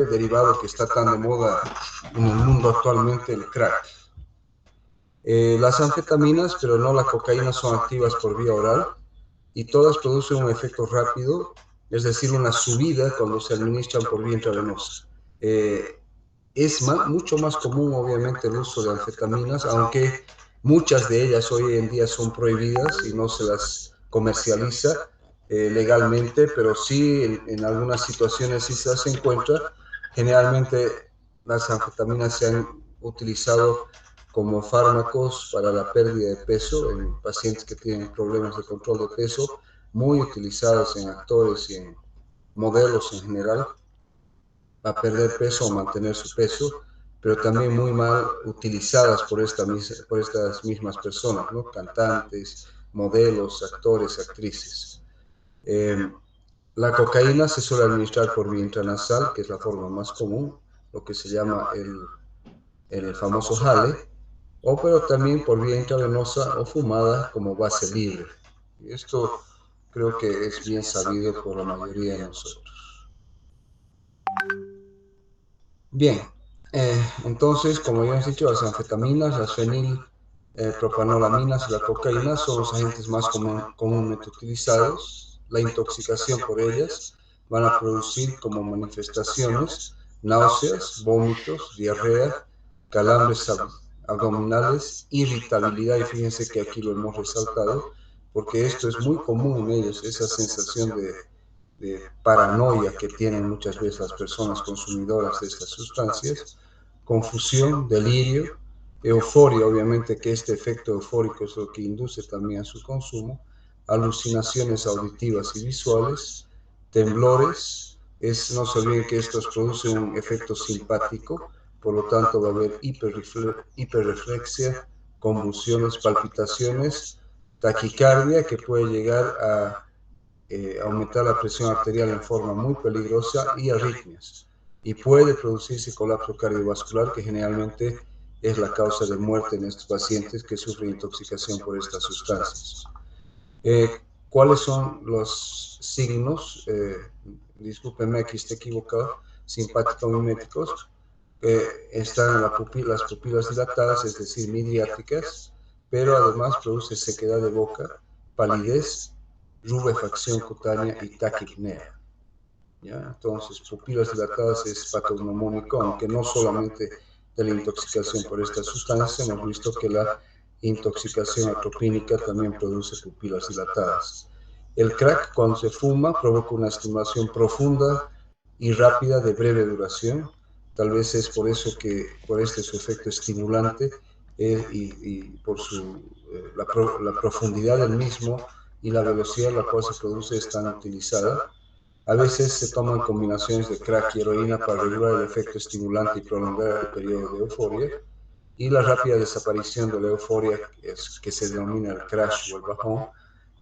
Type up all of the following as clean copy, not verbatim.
derivado que está tan de moda en el mundo actualmente, el crack. Las anfetaminas, pero no la cocaína, son activas por vía oral y todas producen un efecto rápido, es decir, una subida cuando se administran por vía intravenosa. Es mucho más común, obviamente, el uso de anfetaminas, aunque muchas de ellas hoy en día son prohibidas y no se las comercializa legalmente, pero sí en algunas situaciones sí se las encuentra. Generalmente las anfetaminas se han utilizado como fármacos para la pérdida de peso en pacientes que tienen problemas de control de peso, muy utilizados en actores y en modelos en general, a perder peso o mantener su peso, pero también muy mal utilizadas por estas mismas personas, ¿no? Cantantes, modelos, actores, actrices. Eh, la cocaína se suele administrar por vía intranasal, que es la forma más común, lo que se llama el famoso jale, o pero también por vía intravenosa o fumada como base libre. Y esto creo que es bien sabido por la mayoría de nosotros. Bien, entonces, como ya hemos dicho, las anfetaminas, las fenilpropanolaminas y la cocaína son los agentes más comúnmente utilizados. La intoxicación por ellas van a producir como manifestaciones náuseas, vómitos, diarrea, calambres abdominales, irritabilidad, y fíjense que aquí lo hemos resaltado, porque esto es muy común en ellos, esa sensación de paranoia que tienen muchas veces las personas consumidoras de estas sustancias, confusión, delirio, euforia, obviamente que este efecto eufórico es lo que induce también a su consumo, alucinaciones auditivas y visuales, temblores, no se olviden que estos producen un efecto simpático, por lo tanto va a haber hiperreflexia, convulsiones, palpitaciones, taquicardia que puede llegar a aumentar la presión arterial en forma muy peligrosa y arritmias. Y puede producirse colapso cardiovascular, que generalmente es la causa de muerte en estos pacientes que sufren intoxicación por estas sustancias. ¿Cuáles son los signos? Discúlpenme que esté equivocado, simpático-miméticos. Están en las pupilas dilatadas, es decir, midriáticas, pero además produce sequedad de boca, palidez, rubefacción cutánea y taquipnea. ¿Ya? Entonces, pupilas dilatadas es patognomónico, aunque no solamente de la intoxicación por estas sustancias, hemos visto que la intoxicación atropínica también produce pupilas dilatadas. El crack, cuando se fuma, provoca una estimulación profunda y rápida de breve duración. Tal vez es por eso que, por su efecto estimulante y por la profundidad del mismo y la velocidad a la cual se produce es tan utilizada. A veces se toman combinaciones de crack y heroína para regular el efecto estimulante y prolongar el periodo de euforia. Y la rápida desaparición de la euforia, que se denomina el crash o el bajón,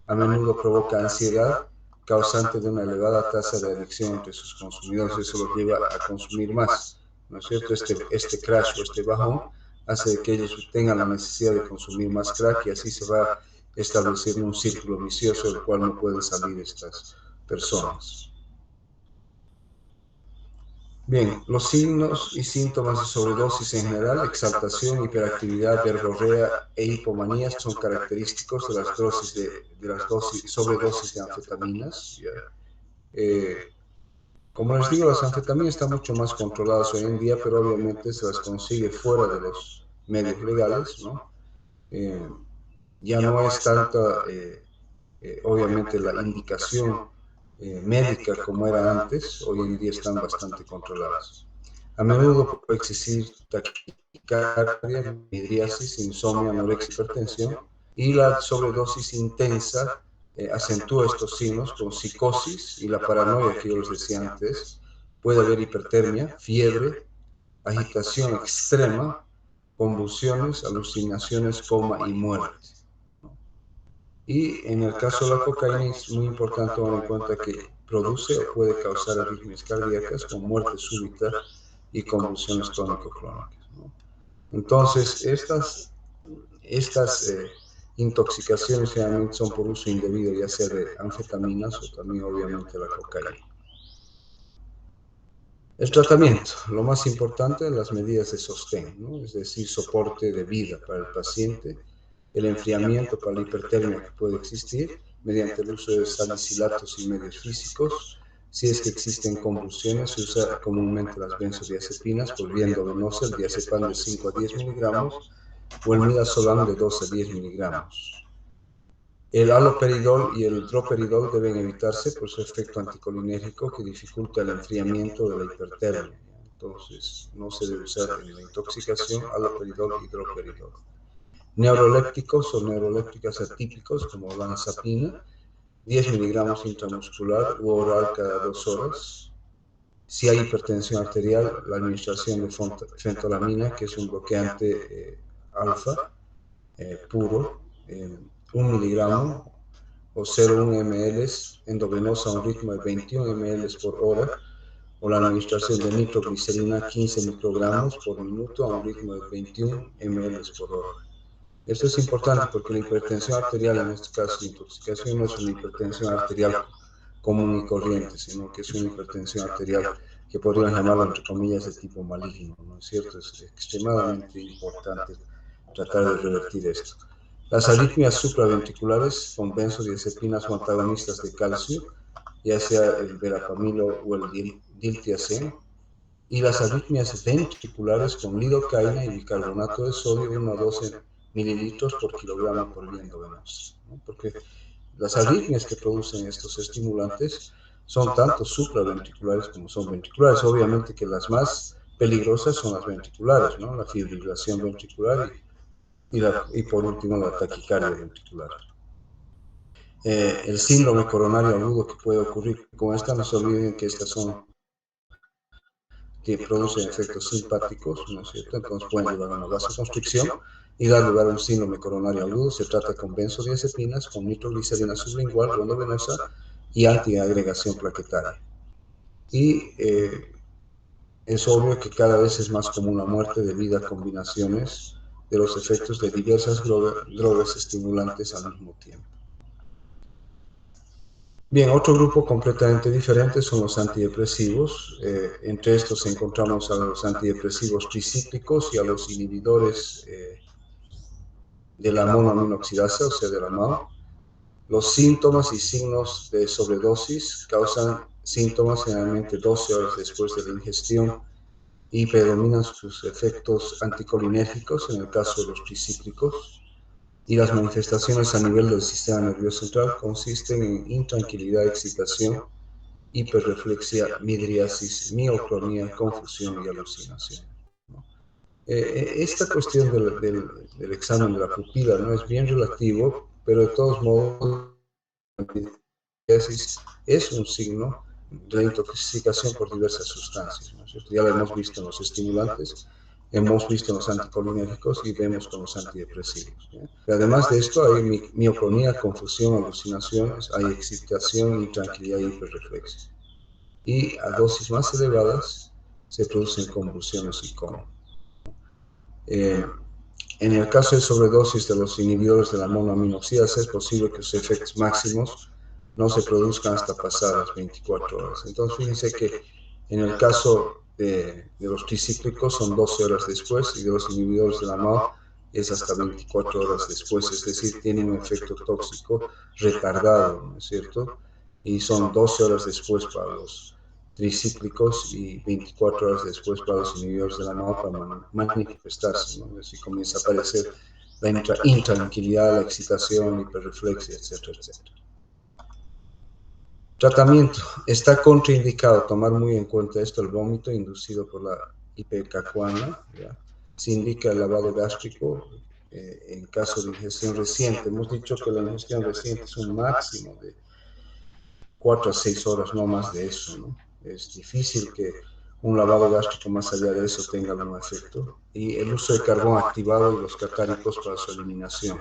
a menudo provoca ansiedad, causante de una elevada tasa de adicción entre sus consumidores. Eso los lleva a consumir más, ¿no es cierto? Este crash o este bajón hace que ellos tengan la necesidad de consumir más crack y así se va estableciendo un círculo vicioso del cual no pueden salir estas personas. Bien, los signos y síntomas de sobredosis en general, exaltación, hiperactividad, verborrea e hipomanía son característicos de las sobredosis de anfetaminas. Como les digo, las anfetaminas están mucho más controladas hoy en día, pero obviamente se las consigue fuera de los medios legales, ¿no? Eh, ya no es tanta, obviamente, la indicación médica como era antes, hoy en día están bastante controladas. A menudo puede existir taquicardia, midriasis, insomnio, anorexia, hipertensión, y la sobredosis intensa acentúa estos signos con psicosis y la paranoia que yo les decía antes. Puede haber hipertermia, fiebre, agitación extrema, convulsiones, alucinaciones, coma y muerte. Y en el caso de la cocaína es muy importante tomar en cuenta que produce o puede causar arritmias cardíacas con muerte súbita y convulsiones tónico-clónicas, ¿no? Entonces, estas intoxicaciones generalmente son por uso indebido, ya sea de anfetaminas o también obviamente la cocaína. El tratamiento, lo más importante, las medidas de sostén, ¿no? Es decir, soporte de vida para el paciente, el enfriamiento para la hipertermia que puede existir mediante el uso de salicilatos y medios físicos. Si es que existen convulsiones, se usa comúnmente las benzodiazepinas por vía endovenosa, el diazepam de 5 a 10 miligramos o el midazolam de 2 a 10 miligramos. El haloperidol y el droperidol deben evitarse por su efecto anticolinérgico que dificulta el enfriamiento de la hipertermia. Entonces, no se debe usar en la intoxicación haloperidol y droperidol. Neurolépticos o neurolépticas atípicos como olanzapina, 10 miligramos intramuscular u oral cada 2 horas. Si hay hipertensión arterial, la administración de fentolamina, que es un bloqueante alfa puro, 1 miligramo o 0,1 ml endovenosa a un ritmo de 21 ml por hora, o la administración de nitroglicerina 15 microgramos por minuto a un ritmo de 21 ml por hora. Esto es importante porque la hipertensión arterial, en este caso la intoxicación, no es una hipertensión arterial común y corriente, sino que es una hipertensión arterial que podrían llamarlo entre comillas de tipo maligno, ¿no es cierto? Es extremadamente importante tratar de revertir esto. Las arritmias supraventriculares con benzodiazepinas o antagonistas de calcio, ya sea el verapamilo o el diltiazem, y las arritmias ventriculares con lidocaína y bicarbonato de sodio 1 a 12 mililitros por kilogramo por vía endovenosa, ¿no? Porque las arritmias que producen estos estimulantes son tanto supraventriculares como son ventriculares. Obviamente que las más peligrosas son las ventriculares, ¿no? La fibrilación ventricular y por último la taquicardia ventricular. El síndrome coronario agudo que puede ocurrir con esta, no se olviden que estas son que producen efectos simpáticos, ¿no es cierto? Entonces pueden llevar a una vasoconstricción y dar lugar a un síndrome coronario agudo. Se trata con benzodiazepinas, con nitroglicerina sublingual o endovenosa y antiagregación plaquetaria. Y es obvio que cada vez es más común la muerte debido a combinaciones de los efectos de diversas drogas estimulantes al mismo tiempo. Bien, otro grupo completamente diferente son los antidepresivos. Entre estos encontramos a los antidepresivos tricíclicos y a los inhibidores de la monoaminoxidasa, o sea, de la MAO. Los síntomas y signos de sobredosis causan síntomas generalmente 12 horas después de la ingestión y predominan sus efectos anticolinérgicos en el caso de los tricíclicos. Y las manifestaciones a nivel del sistema nervioso central consisten en intranquilidad, excitación, hiperreflexia, midriasis, mioclonía, confusión y alucinación. Esta cuestión del examen de la pupila no es bien relativo, pero de todos modos es un signo de la intoxicación por diversas sustancias, ¿no? Ya lo hemos visto en los estimulantes, hemos visto en los anticolinérgicos y vemos con los antidepresivos, ¿no? Pero además de esto hay mioclonía, confusión, alucinaciones, hay excitación, intranquilidad y hiperreflexia. Y a dosis más elevadas se producen convulsiones y coma. En el caso de sobredosis de los inhibidores de la monoaminoxidasa es posible que sus efectos máximos no se produzcan hasta pasadas 24 horas. Entonces, fíjense que en el caso de los tricíclicos son 12 horas después y de los inhibidores de la MAO es hasta 24 horas después, es decir, tienen un efecto tóxico retardado, ¿no es cierto? Y son 12 horas después para los tricíclicos y 24 horas después para los inhibidores de la MAO para manifestarse, ¿no? Es decir, comienza a aparecer la intranquilidad, la excitación, la hiperreflexia, etcétera, etcétera. Tratamiento. Está contraindicado tomar muy en cuenta esto, el vómito inducido por la ipecacuana, ¿ya? Se indica el lavado gástrico en caso de ingestión reciente. Hemos dicho que la ingestión reciente es un máximo de 4 a 6 horas, no más de eso, ¿no? Es difícil que un lavado gástrico más allá de eso tenga algún efecto. Y el uso de carbón activado y los catáricos para su eliminación.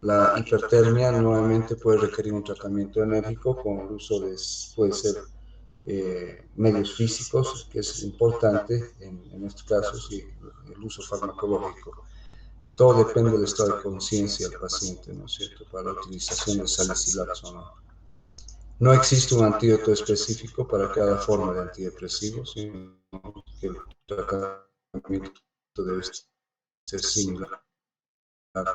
La hipertermia nuevamente puede requerir un tratamiento enérgico con el uso de, puede ser medios físicos, que es importante en estos casos, y el uso farmacológico. Todo depende del estado de conciencia del paciente, ¿no es cierto?, para la utilización de salicilatos o no. No existe un antídoto específico para cada forma de antidepresivo, sino que el tratamiento debe ser similar para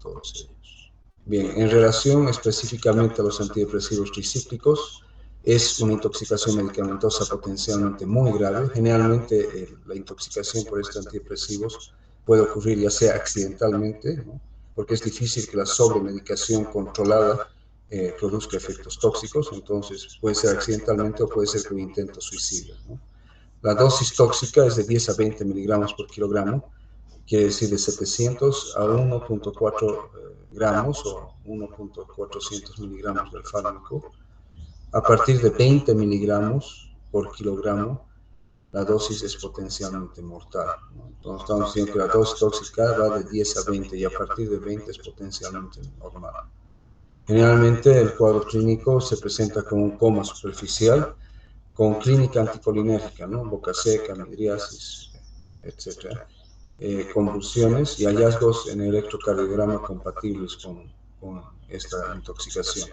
todos ellos. Bien, en relación específicamente a los antidepresivos tricíclicos, es una intoxicación medicamentosa potencialmente muy grave. Generalmente la intoxicación por estos antidepresivos puede ocurrir ya sea accidentalmente, ¿no? Porque es difícil que la sobremedicación controlada produzca efectos tóxicos, entonces puede ser accidentalmente o puede ser por intento suicida, ¿no? La dosis tóxica es de 10 a 20 miligramos por kilogramo, quiere decir de 700 a 1.4 gramos o 1.400 miligramos del fármaco. A partir de 20 miligramos por kilogramo, la dosis es potencialmente mortal, ¿no? Entonces estamos diciendo que la dosis tóxica va de 10 a 20 y a partir de 20 es potencialmente normal. Generalmente el cuadro clínico se presenta como un coma superficial con clínica anticolinérgica, ¿no? Boca seca, midriasis, etc. Convulsiones y hallazgos en el electrocardiograma compatibles con esta intoxicación.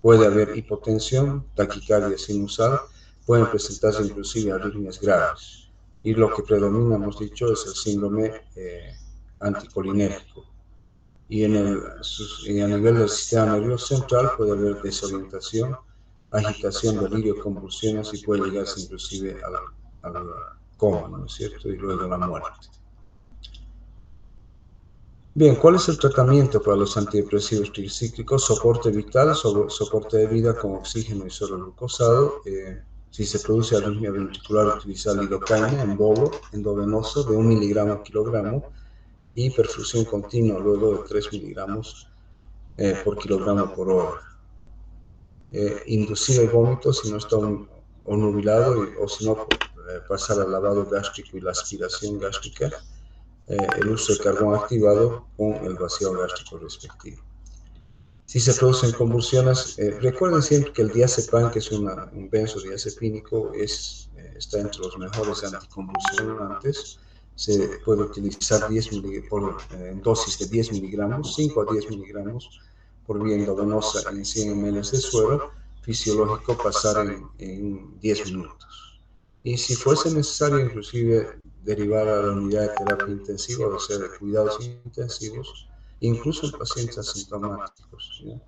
Puede haber hipotensión, taquicardia sinusal, pueden presentarse inclusive arritmias graves. Y lo que predomina, hemos dicho, es el síndrome anticolinérgico. Y a nivel del sistema nervioso central puede haber desorientación, agitación, delirio, convulsiones y puede llegarse inclusive al coma, ¿no es cierto? Y luego a la muerte. Bien, ¿cuál es el tratamiento para los antidepresivos tricíclicos? Soporte vital, soporte de vida con oxígeno y suero glucosado. Si se produce arritmia ventricular, utilizar lidocaína en bolo endovenoso de 1 miligramo por kilogramo y perfusión continua luego de 3 miligramos por kilogramo por hora. Inducir el vómito si no está nubilado o si no pasar al lavado gástrico y la aspiración gástrica. El uso de carbón activado con el vaciado gástrico respectivo. Si se producen convulsiones, recuerden siempre que el diazepam, que es un benzodiazepínico, está entre los mejores anticonvulsionantes. Se puede utilizar en dosis de 10 miligramos, 5 a 10 miligramos por vía endovenosa en 100 ml de suero fisiológico, pasar en 10 minutos. Y si fuese necesario, inclusive derivar a la unidad de terapia intensiva, o sea, de cuidados intensivos, incluso en pacientes asintomáticos, ¿sí?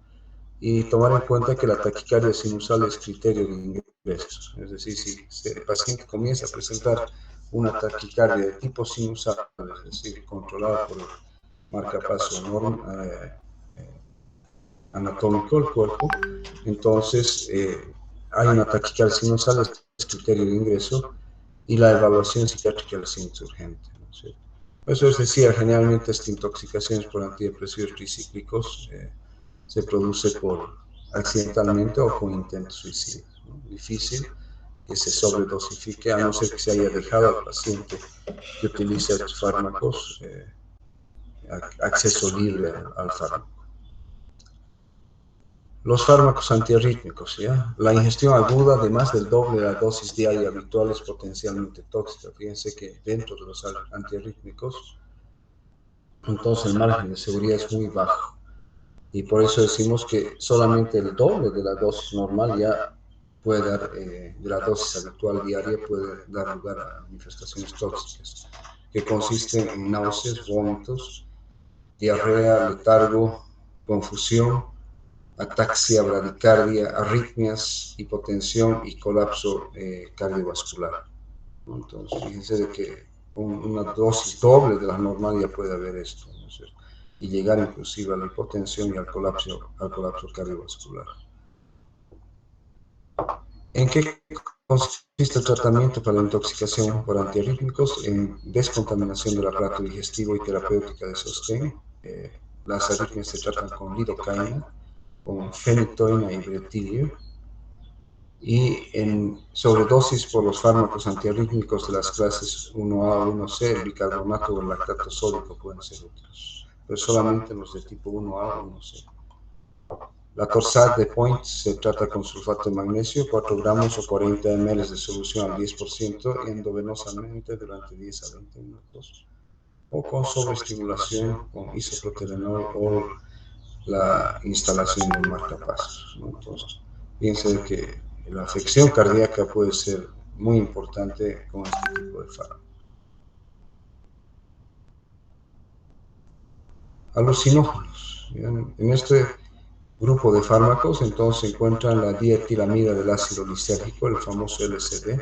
Y tomar en cuenta que la taquicardia sinusal es criterio de ingreso. Es decir, si el paciente comienza a presentar una taquicardia de tipo sinusal, es decir, controlada por el marcapaso anatómico del cuerpo, entonces hay una taquicardia sinusal, es criterio de ingreso, y la evaluación psiquiátrica es urgente, ¿no es cierto? Eso es decir, generalmente estas intoxicaciones por antidepresivos tricíclicos se produce accidentalmente o con intento suicida, ¿no? Difícil que se sobredosifique, a no ser que se haya dejado al paciente que utilice estos fármacos acceso libre al fármaco. Los fármacos antiarrítmicos, ¿ya? La ingestión aguda de más del doble de la dosis diaria habitual es potencialmente tóxica. Fíjense que dentro de los antiarrítmicos, entonces el margen de seguridad es muy bajo. Y por eso decimos que solamente el doble de la dosis normal ya puede dar, de la dosis habitual diaria, puede dar lugar a manifestaciones tóxicas, que consisten en náuseas, vómitos, diarrea, letargo, confusión, ataxia, bradicardia, arritmias, hipotensión y colapso cardiovascular. Entonces, fíjense de que una dosis doble de la normal ya puede haber esto, ¿no es cierto? Y llegar inclusive a la hipotensión y al colapso cardiovascular. ¿En qué consiste el tratamiento para la intoxicación por antiarrítmicos? En descontaminación del aparato digestivo y terapéutica de sostén. Las arritmias se tratan con lidocaína, con fenitoína y bretilio, y en sobredosis por los fármacos antiarrítmicos de las clases 1A o 1C, el bicarbonato o el lactato sódico pueden ser útiles, pero solamente los de tipo 1A o 1C. La torsad de Point se trata con sulfato de magnesio, 4 gramos o 40 ml de solución al 10% endovenosamente durante 10 a 20 minutos, o con sobreestimulación con isoproterenol o la instalación de un marcapasos, ¿no? Entonces, Piensa que la afección cardíaca puede ser muy importante con este tipo de fármacos. Alucinógenos. En este grupo de fármacos entonces se encuentran la dietilamida del ácido lisérgico, el famoso LSD,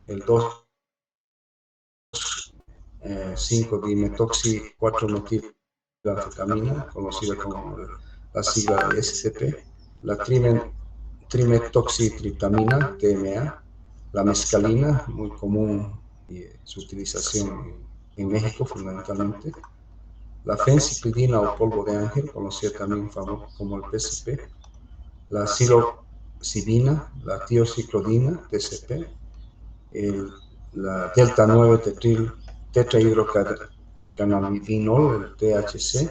el 2,5-dimetoxi-4-metilanfetamina, conocida como la sigla de STP, la trimetoxitriptamina, TMA, la mescalina, muy común y su utilización en México fundamentalmente, la fenciclidina o polvo de ángel, conocida también como el PCP, la psilocibina, la tiociclodina, TCP, la delta 9 tetrahidrocannabinol, el THC,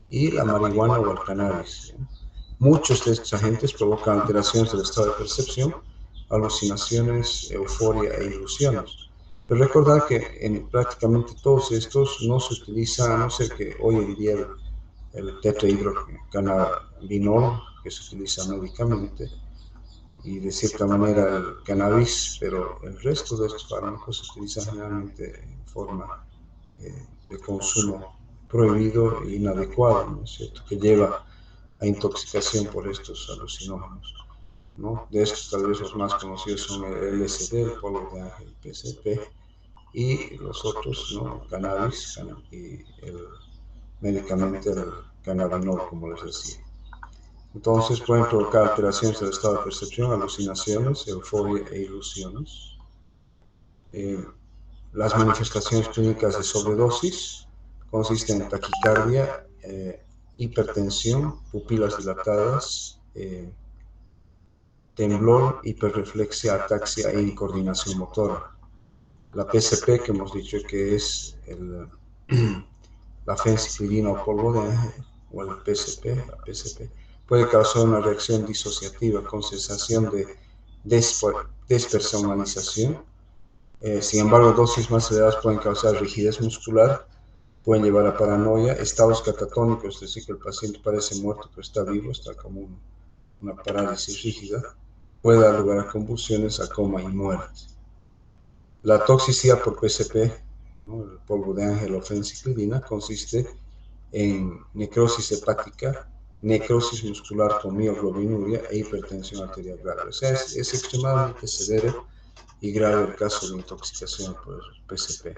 y la marihuana o el cannabis. Muchos de estos agentes provocan alteraciones del estado de percepción, alucinaciones, euforia e ilusiones. Pero recordar que en prácticamente todos estos no se utiliza, a no ser que hoy en día el tetrahidrocannabinol, que se utiliza médicamente, y de cierta manera el cannabis, pero el resto de estos fármacos se utilizan generalmente en forma de consumo prohibido e inadecuado, ¿no es cierto?, que lleva a intoxicación por estos alucinógenos, ¿no? De estos tal vez los más conocidos son el LSD, el polvo de ángel, PCP, y los otros, ¿no?, cannabis y el medicamento el cannabinol, como les decía. Entonces pueden provocar alteraciones del estado de percepción, alucinaciones, euforia e ilusiones. Las manifestaciones clínicas de sobredosis consisten en taquicardia, hipertensión, pupilas dilatadas, temblor, hiperreflexia, ataxia e incoordinación motora. La PCP, que hemos dicho que es la fenciclidina o polvo de ángel, o el PCP, la PCP, puede causar una reacción disociativa con sensación de despersonalización. Sin embargo, dosis más elevadas pueden causar rigidez muscular, pueden llevar a paranoia, estados catatónicos, es decir, que el paciente parece muerto pero está vivo, está como una parálisis rígida, puede dar lugar a convulsiones, a coma y muerte. La toxicidad por PCP, ¿no?, el polvo de ángel o fenciclidina, consiste en necrosis hepática, necrosis muscular con mioglobinuria e hipertensión arterial grave. O sea, es extremadamente severo y grave el caso de intoxicación por PCP.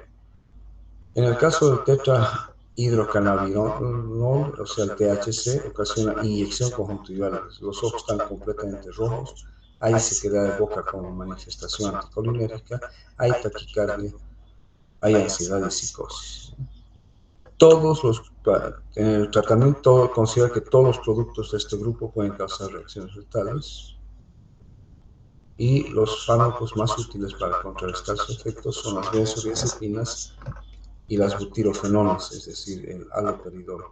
En el caso del tetrahidrocannabinol, o sea, el THC, ocasiona inyección conjuntival. Los ojos están completamente rojos, hay sequedad de boca como manifestación anticolinérgica, hay taquicardia, hay ansiedad y psicosis. En el tratamiento considera que todos los productos de este grupo pueden causar reacciones letales y los fármacos más útiles para contrarrestar sus efectos son las benzodiazepinas y las butirofenonas, es decir, el haloperidol.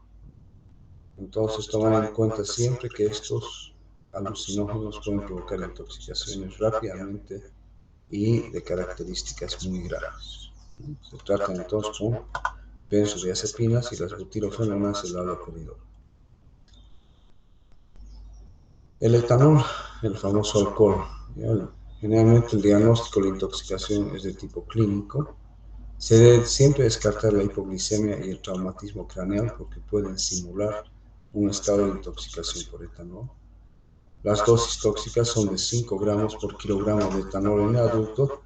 Entonces, tomar en cuenta siempre que estos alucinógenos pueden provocar intoxicaciones rápidamente y de características muy graves. Se trata entonces con benzodiazepinas y las butirofenonas, el haloperidol. El etanol, el famoso alcohol. Generalmente el diagnóstico de la intoxicación es de tipo clínico. Se debe siempre descartar la hipoglicemia y el traumatismo craneal porque pueden simular un estado de intoxicación por etanol. Las dosis tóxicas son de 5 gramos por kilogramo de etanol en el adulto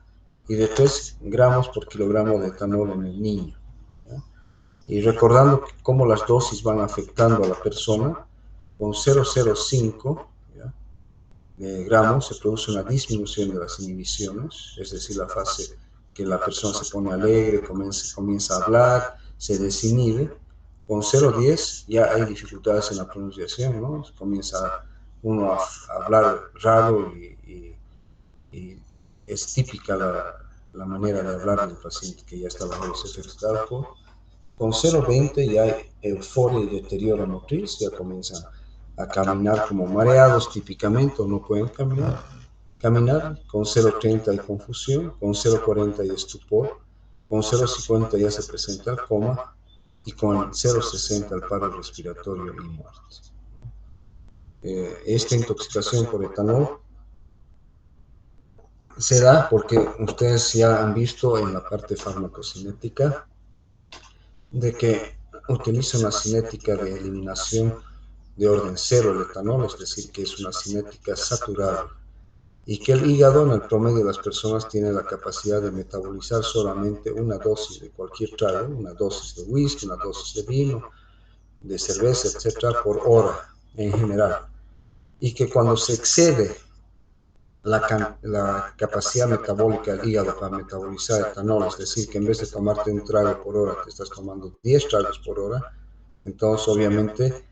y de 3 gramos por kilogramo de etanol en el niño. Y recordando cómo las dosis van afectando a la persona, con 0,05 gramos se produce una disminución de las inhibiciones, es decir, la fase que la persona se pone alegre, comienza a hablar, se desinhibe. Con 0,10 ya hay dificultades en la pronunciación, ¿no? Comienza uno a hablar raro y es típica la manera de hablar del paciente que ya está bajo los efectos del alcohol. Con 0,20 ya hay euforia y deterioro motriz, ya comienzan a caminar como mareados típicamente, o no pueden caminar. Con 0,30 hay confusión, con 0,40 hay estupor, con 0,50 ya se presenta el coma y con 0,60 el paro respiratorio y muerte. esta intoxicación por etanol se da porque ustedes ya han visto en la parte farmacocinética de que utiliza una cinética de eliminación de orden cero el etanol, es decir, que es una cinética saturada, y que el hígado en el promedio de las personas tiene la capacidad de metabolizar solamente una dosis de cualquier trago, una dosis de whisky, una dosis de vino, de cerveza, etcétera, por hora en general, y que cuando se excede la capacidad metabólica del hígado para metabolizar etanol, es decir, que en vez de tomarte un trago por hora, te estás tomando 10 tragos por hora, entonces obviamente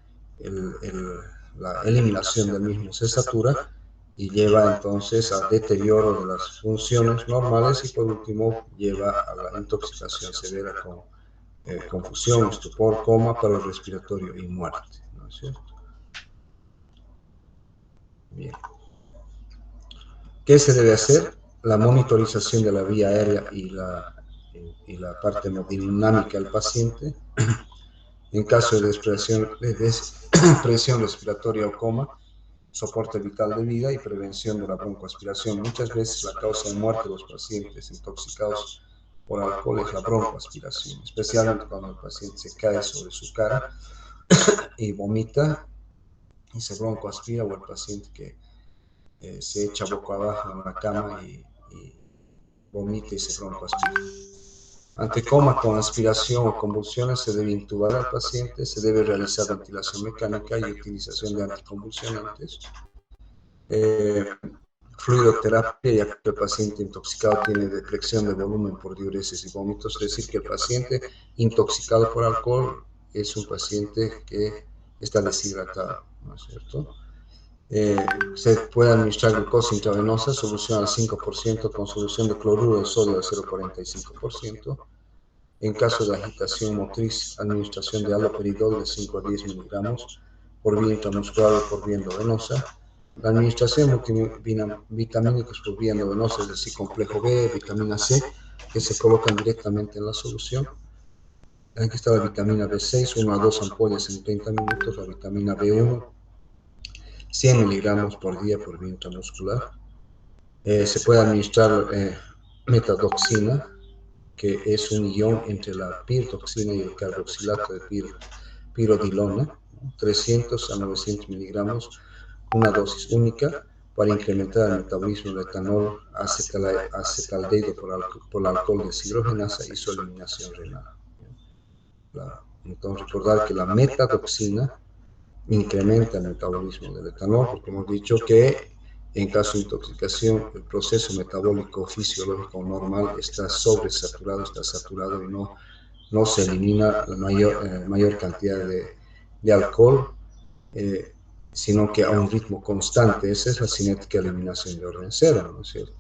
la eliminación del mismo se satura y lleva entonces a deterioro de las funciones normales y por último lleva a la intoxicación severa con confusión, estupor, coma, paro respiratorio y muerte, ¿no es cierto? Bien. ¿Qué se debe hacer? La monitorización de la vía aérea y la parte hemodinámica del paciente. En caso de presión respiratoria o coma, soporte vital de vida y prevención de la broncoaspiración. Muchas veces la causa de muerte de los pacientes intoxicados por alcohol es la broncoaspiración, especialmente cuando el paciente se cae sobre su cara y vomita y se broncoaspira, o el paciente que se echa boca abajo en la cama y vomita y se broncoaspira. Ante coma con aspiración o convulsiones se debe intubar al paciente, se debe realizar ventilación mecánica y utilización de anticonvulsionantes. Fluidoterapia, ya que el paciente intoxicado tiene deflexión de volumen por diuresis y vómitos, es decir, que el paciente intoxicado por alcohol es un paciente que está deshidratado, ¿no es cierto? Se puede administrar glucosa intravenosa, solución al 5% con solución de cloruro de sodio al 0,45%. En caso de agitación motriz, administración de haloperidol de 5 a 10 miligramos por vía intramuscular o por vía endovenosa. La administración de multivitamínicos por vía endovenosa, es decir, complejo B, vitamina C, que se colocan directamente en la solución. Aquí está la vitamina B6, 1 a 2 ampollas en 30 minutos, la vitamina B1, 100 miligramos por día por vía intramuscular. Se puede administrar metadoxina, que es un ion entre la pirtoxina y el carboxilato de pirodilona, 300 a 900 miligramos, una dosis única para incrementar el metabolismo del etanol acetaldehído por alcohol deshidrogenasa y su eliminación renal. Entonces, recordar que la metadoxina incrementa el metabolismo del etanol, porque hemos dicho que en caso de intoxicación el proceso metabólico fisiológico normal está sobresaturado, está saturado y no se elimina la mayor cantidad de alcohol, sino que a un ritmo constante. Esa es la cinética de eliminación de orden cero, ¿no es cierto?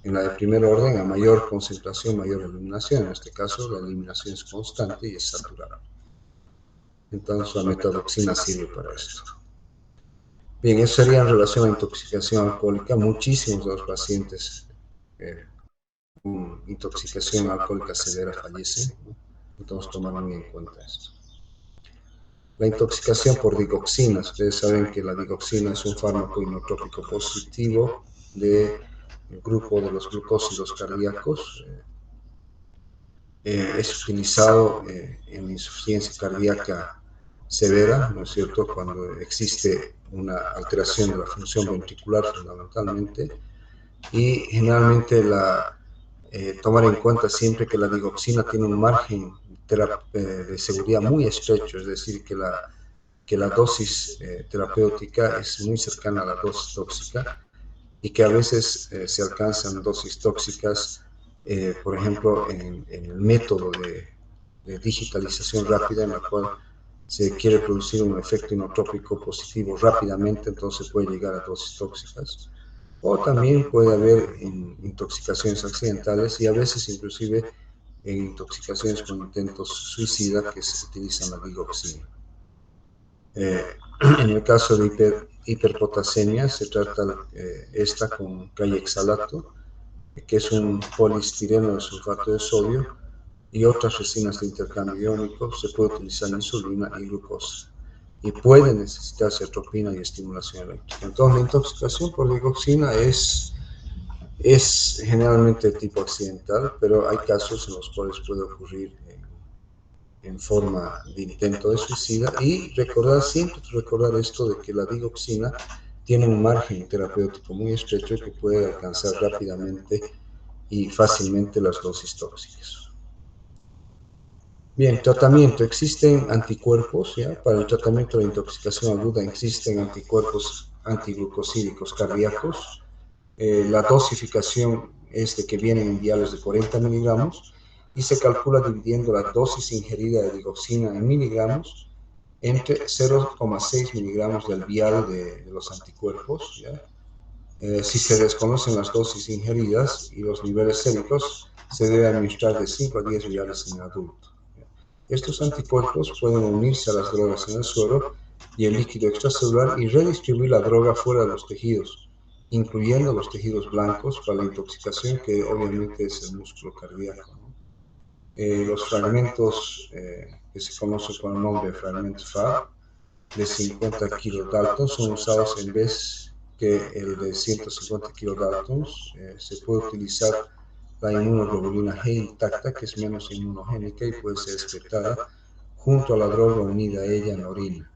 En la de primer orden, a mayor concentración, mayor eliminación. En este caso, la eliminación es constante y es saturada. Entonces, la metadoxina sirve para esto. Bien, eso sería en relación a intoxicación alcohólica. Muchísimos de los pacientes con intoxicación alcohólica severa fallecen, ¿no? Entonces, tomar muy en cuenta esto. La intoxicación por digoxina. Ustedes saben que la digoxina es un fármaco inotrópico positivo del grupo de los glucósidos cardíacos. Es utilizado en insuficiencia cardíaca severa, ¿no es cierto?, cuando existe una alteración de la función ventricular fundamentalmente, y generalmente tomar en cuenta siempre que la digoxina tiene un margen de seguridad muy estrecho, es decir, que la dosis terapéutica es muy cercana a la dosis tóxica y que a veces se alcanzan dosis tóxicas, por ejemplo, en el método de digitalización rápida, en la cual se quiere producir un efecto inotrópico positivo rápidamente, entonces puede llegar a dosis tóxicas. O también puede haber intoxicaciones accidentales y a veces inclusive en intoxicaciones con intentos suicidas que se utilizan la digoxina. En el caso de hiperpotasemia se trata esta con cayexalato, que es un poliestireno de sulfato de sodio, y otras resinas de intercambio iónico. Se puede utilizar insulina y glucosa. y puede necesitarse atropina y estimulación eléctrica. Entonces, la intoxicación por digoxina es generalmente de tipo accidental, pero hay casos en los cuales puede ocurrir en forma de intento de suicida, y siempre recordar esto de que la digoxina tiene un margen terapéutico muy estrecho que puede alcanzar rápidamente y fácilmente las dosis tóxicas. Bien, tratamiento. Existen anticuerpos, ¿ya? Para el tratamiento de la intoxicación aguda existen anticuerpos antiglucosídicos cardíacos. La dosificación es de que vienen en viales de 40 miligramos y se calcula dividiendo la dosis ingerida de digoxina en miligramos entre 0,6 miligramos del vial de los anticuerpos, ¿ya? Si se desconocen las dosis ingeridas y los niveles séricos, se debe administrar de 5 a 10 viales en el adulto. Estos anticuerpos pueden unirse a las drogas en el suero y el líquido extracelular y redistribuir la droga fuera de los tejidos, incluyendo los tejidos blancos para la intoxicación, que obviamente es el músculo cardíaco, ¿no? Los fragmentos que se conocen con el nombre de fragmento FAB de 50 kilodaltons son usados en vez que el de 150 kilodaltons. Se puede utilizar la inmunoglobulina G intacta, que es menos inmunogénica y puede ser excretada junto a la droga unida a ella en la orina.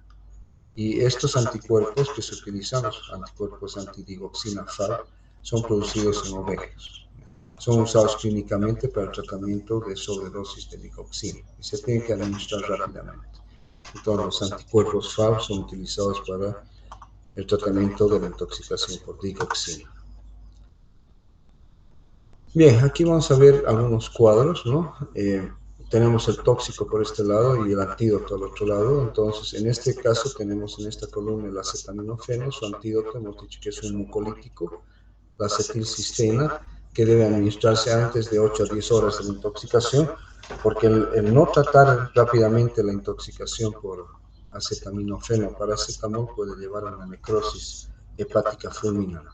Y estos anticuerpos que se utilizan, los anticuerpos antidigoxina FAB, son producidos en ovejas. Son usados clínicamente para el tratamiento de sobredosis de digoxina y se tienen que administrar rápidamente. Entonces, los anticuerpos FAB son utilizados para el tratamiento de la intoxicación por digoxina. Bien, aquí vamos a ver algunos cuadros, ¿no? Tenemos el tóxico por este lado y el antídoto al otro lado. Entonces, en este caso tenemos en esta columna el acetaminofeno. Su antídoto hemos dicho que es un mucolítico, la acetilcisteína, que debe administrarse antes de 8 a 10 horas de la intoxicación, porque el no tratar rápidamente la intoxicación por acetaminofeno paracetamol puede llevar a una necrosis hepática fulminante.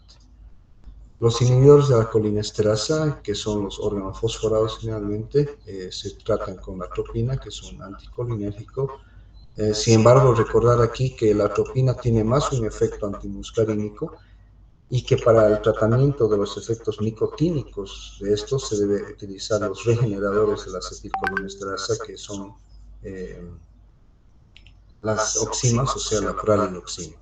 Los inhibidores de la colinesterasa, que son los organofosforados generalmente, se tratan con la atropina, que es un anticolinérgico. Sin embargo, recordar aquí que la atropina tiene más un efecto antimuscarínico y que para el tratamiento de los efectos nicotínicos de estos se debe utilizar los regeneradores de la acetilcolinesterasa, que son las oximas, o sea, la pralidoxina.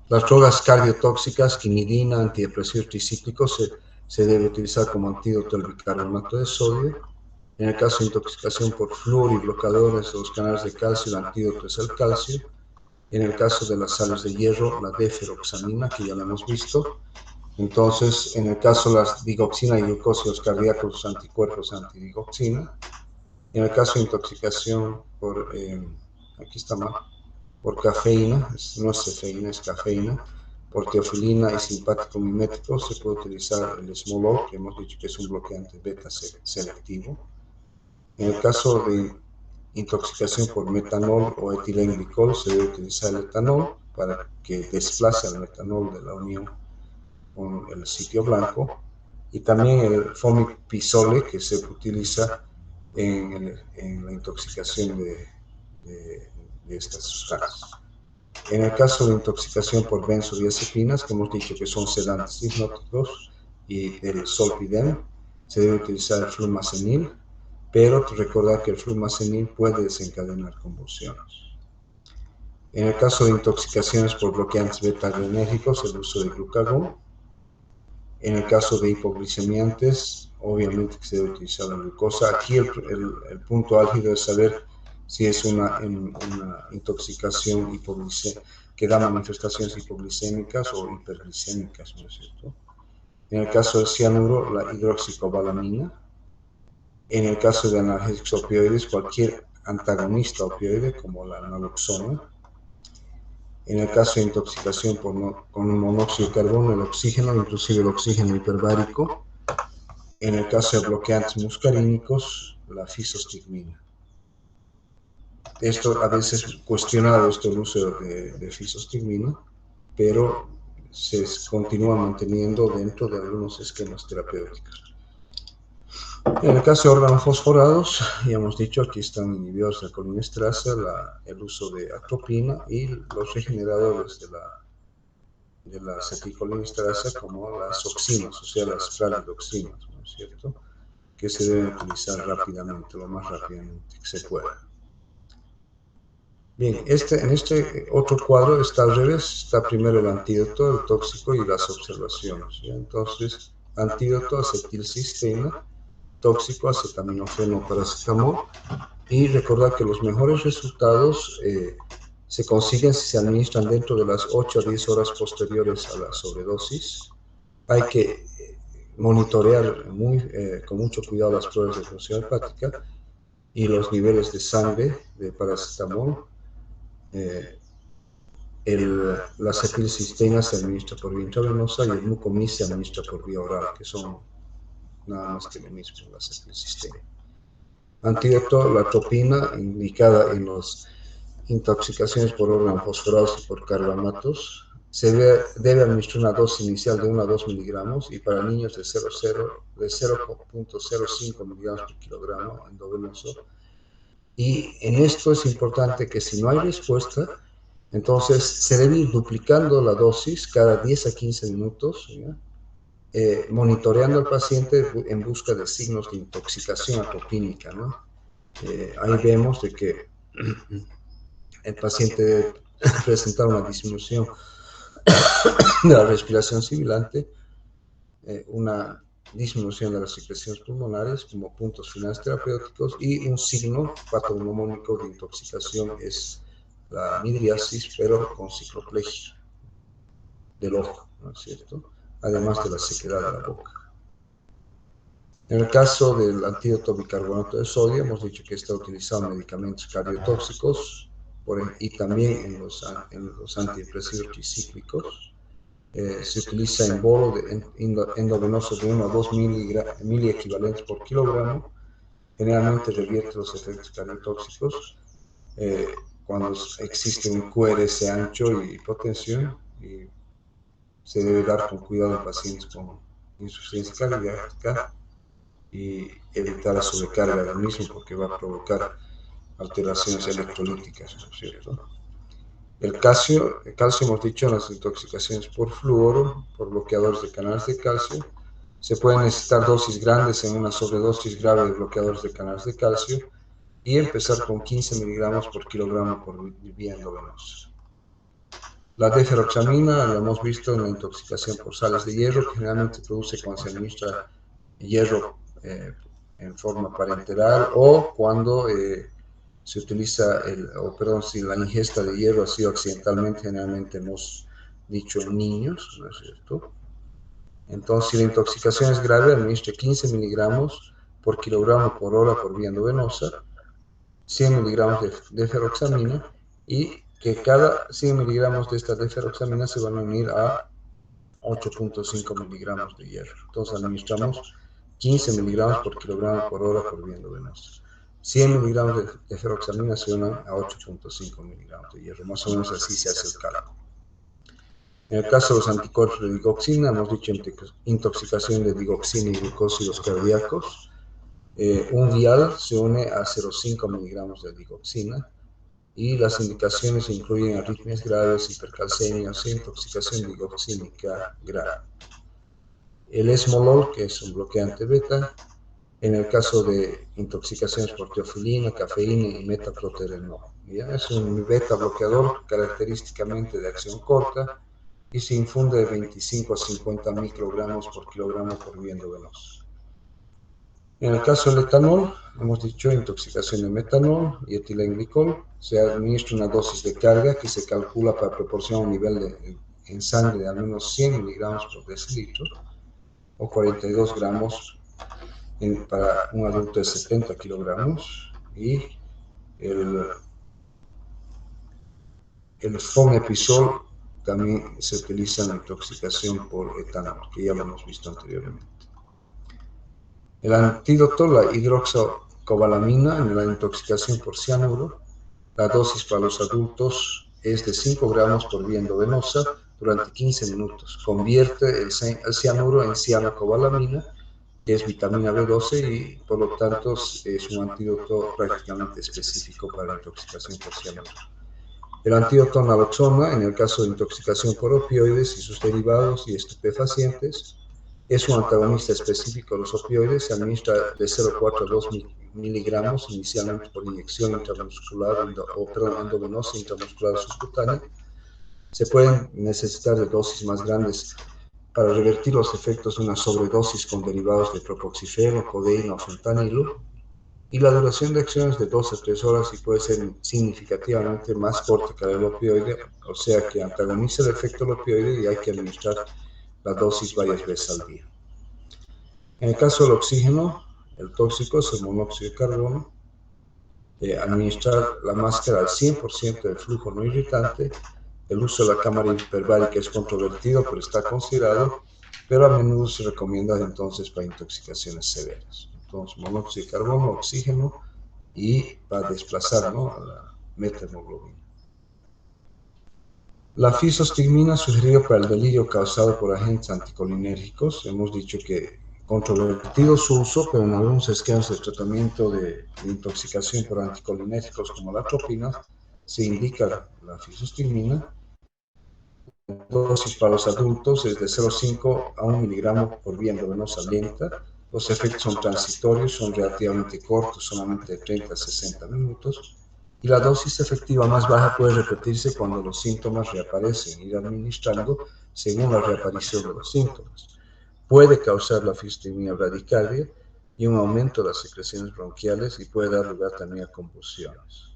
Las drogas cardiotóxicas, quinidina, antidepresivos tricíclicos, se debe utilizar como antídoto al bicarbonato de sodio. En el caso de intoxicación por flúor y bloqueadores de los canales de calcio, el antídoto es el calcio. En el caso de las sales de hierro, la deferoxamina, que ya la hemos visto. Entonces, en el caso de las digoxina y glucósidos cardíacos, los anticuerpos antidigoxina. En el caso de intoxicación por, aquí está mal, por cafeína, no es cefeína, es cafeína, por teofilina y simpático mimético, se puede utilizar el Smolol, que hemos dicho que es un bloqueante beta selectivo. En el caso de intoxicación por metanol o etilenglicol, se debe utilizar el etanol para que desplace al metanol de la unión con el sitio blanco, y también el fomipizole, que se utiliza en la intoxicación de estas sustancias. En el caso de intoxicación por benzodiazepinas, que hemos dicho que son sedantes hipnóticos, y el zolpidem, se debe utilizar el flumazenil, pero recordar que el flumazenil puede desencadenar convulsiones. En el caso de intoxicaciones por bloqueantes beta-adrenérgicos, el uso de glucagón. En el caso de hipoglicemiantes, obviamente que se debe utilizar la glucosa. Aquí el punto álgido es saber si es una intoxicación que da manifestaciones hipoglicémicas o hiperglicémicas, ¿no es cierto? En el caso del cianuro, la hidroxicobalamina. En el caso de analgésicos opioides, cualquier antagonista opioide como la naloxona. En el caso de intoxicación con monóxido de carbono, el oxígeno, inclusive el oxígeno hiperbárico. En el caso de bloqueantes muscarínicos, la fisostigmina. Esto a veces es cuestionado, el uso de fisostigmina, pero se continúa manteniendo dentro de algunos esquemas terapéuticos. En el caso de órganos fosforados, ya hemos dicho, aquí están inhibidores de colinesterasa, el uso de atropina y los regeneradores de la acetilcolinesterasa como las oxinas, o sea, las pralidoxinas, ¿no es cierto?, que se deben utilizar rápidamente, lo más rápidamente que se pueda. Bien, en este otro cuadro está al revés, está primero el antídoto, el tóxico y las observaciones, ¿ya? Entonces, antídoto, acetilcisteína, tóxico, acetaminofeno, paracetamol, y recordar que los mejores resultados se consiguen si se administran dentro de las 8 a 10 horas posteriores a la sobredosis. Hay que monitorear con mucho cuidado las pruebas de función hepática y los niveles de sangre de paracetamol. La acetilcisteína se administra por vía intravenosa y el mucomis se administra por vía oral, que son nada más que lo mismo, la acetilcisteína. Antídoto, la atropina, indicada en las intoxicaciones por órganos fosforados y por carbamatos. Se debe administrar una dosis inicial de 1 a 2 miligramos y para niños de 0.05 miligramos por kilogramo endovenoso. Y en esto es importante que si no hay respuesta, entonces se debe ir duplicando la dosis cada 10 a 15 minutos, monitoreando al paciente en busca de signos de intoxicación atropínica, ¿no? Ahí vemos de que el paciente debe presentar una disminución de la respiración sibilante, una disminución de las secreciones pulmonares como puntos finales terapéuticos, y un signo patognomónico de intoxicación es la midriasis, pero con cicloplegia del ojo, ¿no es cierto?, además de la sequedad de la boca. En el caso del antídoto bicarbonato de sodio, hemos dicho que está utilizado en medicamentos cardiotóxicos y también en los antidepresivos tricíclicos. Se utiliza en bolo endovenoso de 1 a 2 miliequivalentes por kilogramo. Generalmente revierte los efectos cardiotóxicos cuando existe un QRS ancho y hipotensión, y se debe dar con cuidado en pacientes con insuficiencia cardíaca y evitar la sobrecarga del mismo, porque va a provocar alteraciones electrolíticas, ¿no es cierto? El calcio hemos dicho, en las intoxicaciones por fluoro, por bloqueadores de canales de calcio, se pueden necesitar dosis grandes en una sobredosis grave de bloqueadores de canales de calcio, y empezar con 15 miligramos por kilogramo por vía endovenosa. La deferoxamina la hemos visto en la intoxicación por sales de hierro, que generalmente produce cuando se administra hierro en forma parenteral, o cuando se utiliza, si la ingesta de hierro ha sido accidentalmente, generalmente hemos dicho en niños, ¿no es cierto? Entonces, si la intoxicación es grave, administre 15 miligramos por kilogramo por hora por vía endovenosa, 100 miligramos de deferoxamina, y que cada 100 miligramos de esta deferoxamina se van a unir a 8.5 miligramos de hierro. Entonces administramos 15 miligramos por kilogramo por hora por vía endovenosa. 100 miligramos de deferoxamina se unen a 8.5 miligramos de hierro. Más o menos así se hace el cálculo. En el caso de los anticuerpos de digoxina, hemos dicho intoxicación de digoxina y glucósidos cardíacos. Un vial se une a 0,5 miligramos de digoxina, y las indicaciones incluyen arritmias graves, hipercalcemias e intoxicación digoxínica grave. El esmolol, que es un bloqueante beta, en el caso de intoxicaciones por teofilina, cafeína y metaproterenol. Es un beta bloqueador característicamente de acción corta y se infunde de 25 a 50 microgramos por kilogramo por vía endovenosa. En el caso del etanol, hemos dicho intoxicación de metanol y etilenglicol. Se administra una dosis de carga que se calcula para proporcionar un nivel en sangre de al menos 100 miligramos por decilitro, o 42 gramos para un adulto de 70 kilogramos. Y el fomepizol también se utiliza en la intoxicación por etanol, que ya lo hemos visto anteriormente. El antídoto, la hidroxocobalamina, en la intoxicación por cianuro. La dosis para los adultos es de 5 gramos por vía endovenosa durante 15 minutos. Convierte el cianuro en cianocobalamina es vitamina B12 y por lo tanto es un antídoto prácticamente específico para la intoxicación por cianuro. El antídoto naloxona, en el caso de intoxicación por opioides y sus derivados y estupefacientes, es un antagonista específico de los opioides, se administra de 0,4 a 2 miligramos inicialmente por inyección intramuscular endovenosa intramuscular subcutánea. Se pueden necesitar de dosis más grandes para revertir los efectos de una sobredosis con derivados de propoxifeno, codeína o fentanilo, y la duración de acción es de 2 a 3 horas y puede ser significativamente más corta que la del opioide, o sea que antagoniza el efecto del opioide y hay que administrar la dosis varias veces al día. En el caso del oxígeno, el tóxico es el monóxido de carbono. Administrar la máscara al 100% del flujo no irritante. El uso de la cámara hiperbárica es controvertido, pero está considerado, pero a menudo se recomienda entonces para intoxicaciones severas. Entonces, monóxido de carbono, oxígeno y para desplazar, ¿no?, a la methemoglobina. La fisostigmina sugerida para el delirio causado por agentes anticolinérgicos. Hemos dicho que controvertido su uso, pero en algunos esquemas de tratamiento de intoxicación por anticolinérgicos como la atropina, se indica la fisostigmina. La dosis para los adultos es de 0,5 a 1 miligramo por vía endovenosa lenta. Los efectos son transitorios, son relativamente cortos, solamente de 30 a 60 minutos. Y la dosis efectiva más baja puede repetirse cuando los síntomas reaparecen, ir administrando según la reaparición de los síntomas. Puede causar la fisostigmina bradicardia y un aumento de las secreciones bronquiales y puede dar lugar también a convulsiones.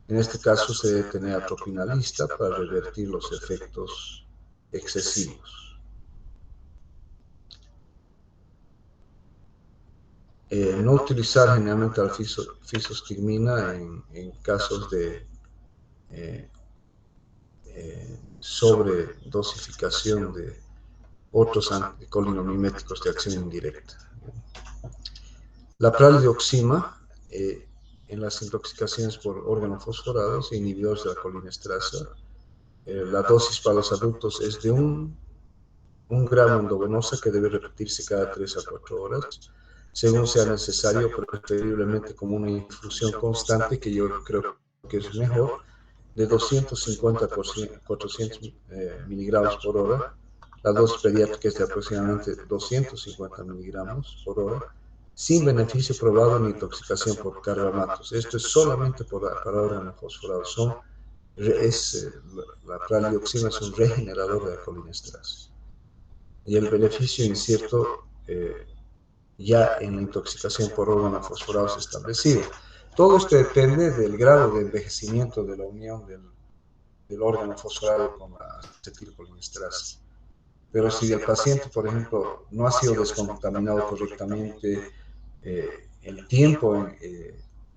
En este caso se debe tener atropina lista para revertir los efectos excesivos. No utilizar generalmente la fisostigmina en casos de sobredosificación de otros anticolinamiméticos de acción indirecta. La pralidoxima, en las intoxicaciones por organofosforados e inhibidores de la colinesterasa, la dosis para los adultos es de un gramo endovenosa que debe repetirse cada 3 a 4 horas, según sea necesario, preferiblemente como una infusión constante, que yo creo que es mejor, de 250 por 400 miligramos por hora. La dosis pediátrica es de aproximadamente 250 miligramos por hora, sin beneficio probado en intoxicación por carbamatos. Esto es solamente para organofosforados. La pralidoxima es un regenerador de la colinesterasa. Y el beneficio incierto ya en la intoxicación por organofosforados establecido. Todo esto depende del grado de envejecimiento de la unión del órgano fosforado con la acetilcolinesterasa. Pero si el paciente, por ejemplo, no ha sido descontaminado correctamente, el tiempo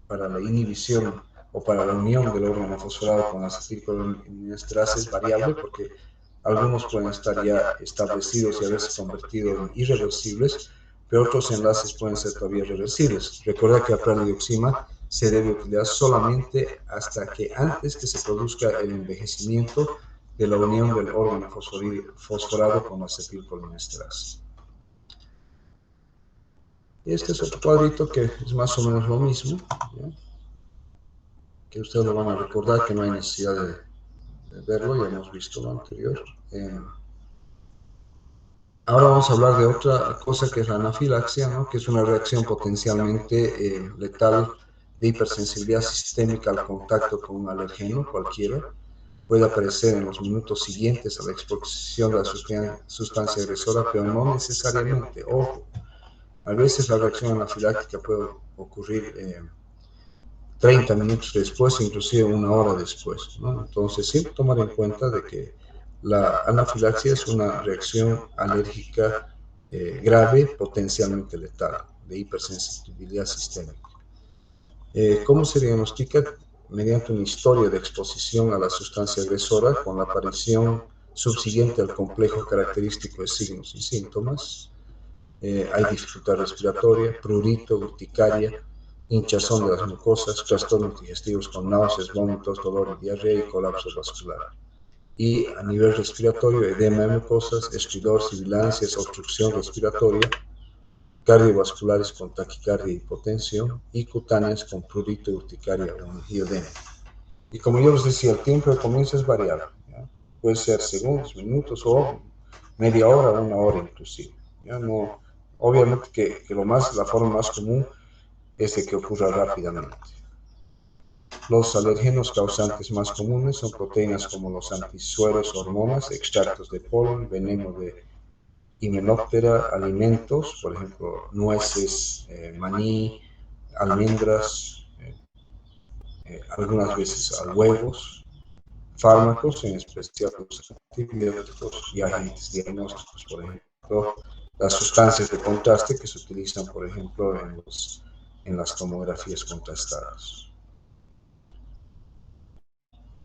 para la inhibición o para la unión del órgano fosforado con la acetilcolinesterasa es variable, porque algunos pueden estar ya establecidos y haberse convertido en irreversibles, pero otros enlaces pueden ser todavía reversibles. Recuerda que la pralidoxima se debe utilizar solamente hasta que antes que se produzca el envejecimiento de la unión del órgano fosforado con la acetilcolinesterasa. Este es otro cuadrito que es más o menos lo mismo, ¿ya?, que ustedes lo van a recordar, que no hay necesidad de verlo, ya hemos visto lo anterior. Ahora vamos a hablar de otra cosa que es la anafilaxia, ¿no?, que es una reacción potencialmente letal de hipersensibilidad sistémica al contacto con un alergeno cualquiera. Puede aparecer en los minutos siguientes a la exposición de la sustancia agresora, pero no necesariamente. Ojo, a veces la reacción anafiláctica puede ocurrir 30 minutos después, inclusive 1 hora después, ¿no? Entonces, siempre tomar en cuenta de que la anafilaxia es una reacción alérgica grave, potencialmente letal, de hipersensibilidad sistémica. ¿Cómo se diagnostica? Mediante una historia de exposición a la sustancia agresora con la aparición subsiguiente al complejo característico de signos y síntomas. Hay dificultad respiratoria, prurito, urticaria, hinchazón de las mucosas, trastornos digestivos con náuseas, vómitos, dolor y diarrea y colapso vascular. Y a nivel respiratorio, edema de mucosas, estridor, sibilancias, obstrucción respiratoria, cardiovasculares con taquicardia y hipotensión, y cutáneas con prurito, urticaria o angioedema. Y como yo les decía, el tiempo de comienzo es variable, ¿ya? Puede ser segundos, minutos o media hora o una hora inclusive. ¿Ya? No, obviamente que la forma más común es de que ocurra rápidamente. Los alergenos causantes más comunes son proteínas como los antisueros, hormonas, extractos de polen, veneno de himenóptera, alimentos, por ejemplo, nueces, maní, almendras, algunas veces huevos, fármacos, en especial los antibióticos y agentes diagnósticos, por ejemplo, las sustancias de contraste que se utilizan, por ejemplo, en las tomografías contrastadas.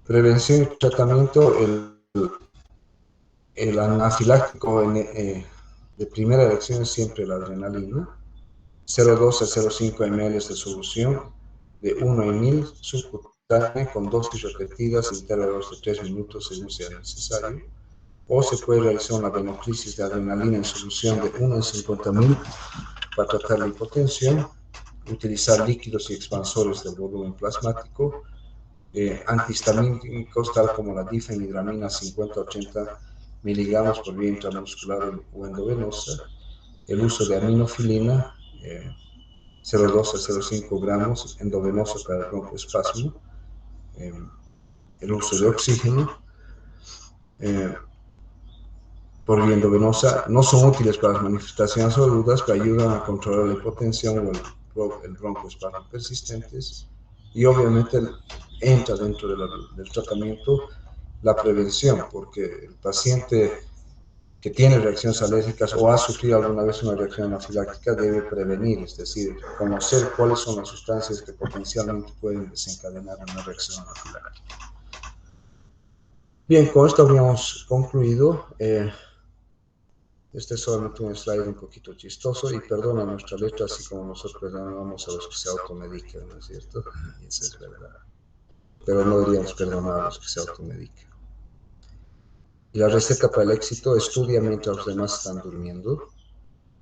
Prevención y tratamiento, el anafiláctico de primera elección es siempre la adrenalina, 0,2 a 0,5 ml de solución de 1 en 1000 subcutánea con dosis repetidas en intervalos de 3 minutos según sea necesario, o se puede realizar una venoclisis de adrenalina en solución de 1 en 50.000 para tratar la hipotensión, utilizar líquidos y expansores del volumen plasmático, antihistamínicos tal como la difenhidramina 50-80 miligramos por vía intramuscular o endovenosa, el uso de aminofilina 0,2 a 0,5 gramos endovenoso para el broncoespasmo, el uso de oxígeno por vía endovenosa no son útiles para las manifestaciones agudas, pero ayudan a controlar la hipotensión o el broncoespasmo persistentes, y obviamente entra dentro del tratamiento la prevención, porque el paciente que tiene reacciones alérgicas o ha sufrido alguna vez una reacción anafiláctica debe prevenir, es decir, conocer cuáles son las sustancias que potencialmente pueden desencadenar una reacción anafiláctica. Bien, con esto habríamos concluido. Este es solamente un slide un poquito chistoso, y perdona nuestra letra, así como nosotros perdonamos a los que se automedican, ¿no es cierto? Y eso es verdad. Pero no deberíamos perdonar a los que se automedican. Y la receta para el éxito: estudia mientras los demás están durmiendo,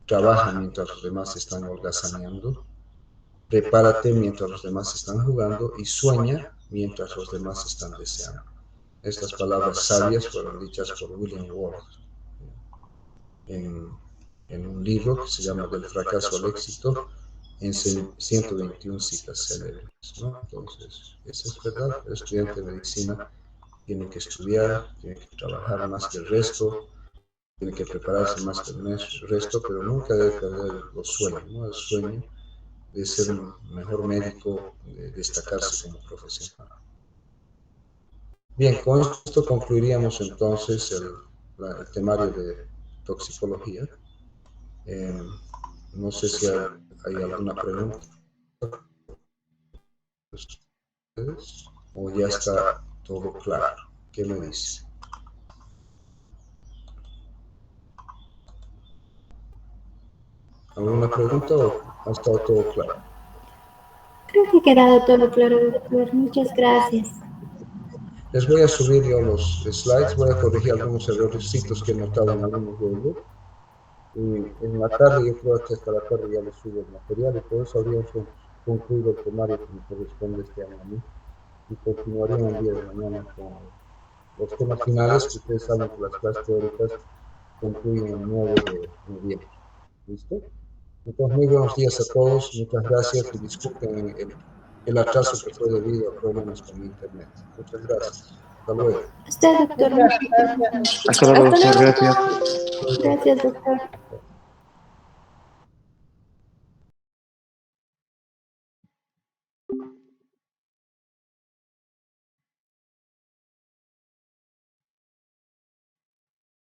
trabaja mientras los demás están holgazaneando, prepárate mientras los demás están jugando y sueña mientras los demás están deseando. Estas palabras sabias fueron dichas por William Ward en un libro que se llama Del fracaso al éxito, en 121 citas célebres, ¿no? Entonces, eso es verdad. El estudiante de medicina tiene que estudiar, tiene que trabajar más que el resto, tiene que prepararse más que el resto, pero nunca debe perder los sueños, ¿no? El sueño de ser un mejor médico, de destacarse como profesional. Bien, con esto concluiríamos entonces el temario de toxicología. No sé si hay alguna pregunta o ya está todo claro. ¿Qué me dice? ¿Alguna pregunta o ha estado todo claro? Creo que ha quedado todo claro, doctor. Muchas gracias. Les voy a subir yo los slides, voy a corregir algunos errorcitos que he notado en algunos de ellos. Y en la tarde, yo creo que hasta la tarde ya les subo el material, y por eso habríamos concluido el temario que me corresponde este año a mí. Y continuarían el día de mañana con los temas finales, que ustedes saben que las clases teóricas concluyen el 9 de noviembre. ¿Listo? Entonces, muy buenos días a todos, muchas gracias, y disculpen el atraso que fue debido a problemas con mi internet. Muchas gracias. Hasta luego. Usted, doctor. Hasta luego, doctor. Gracias. Gracias, doctor.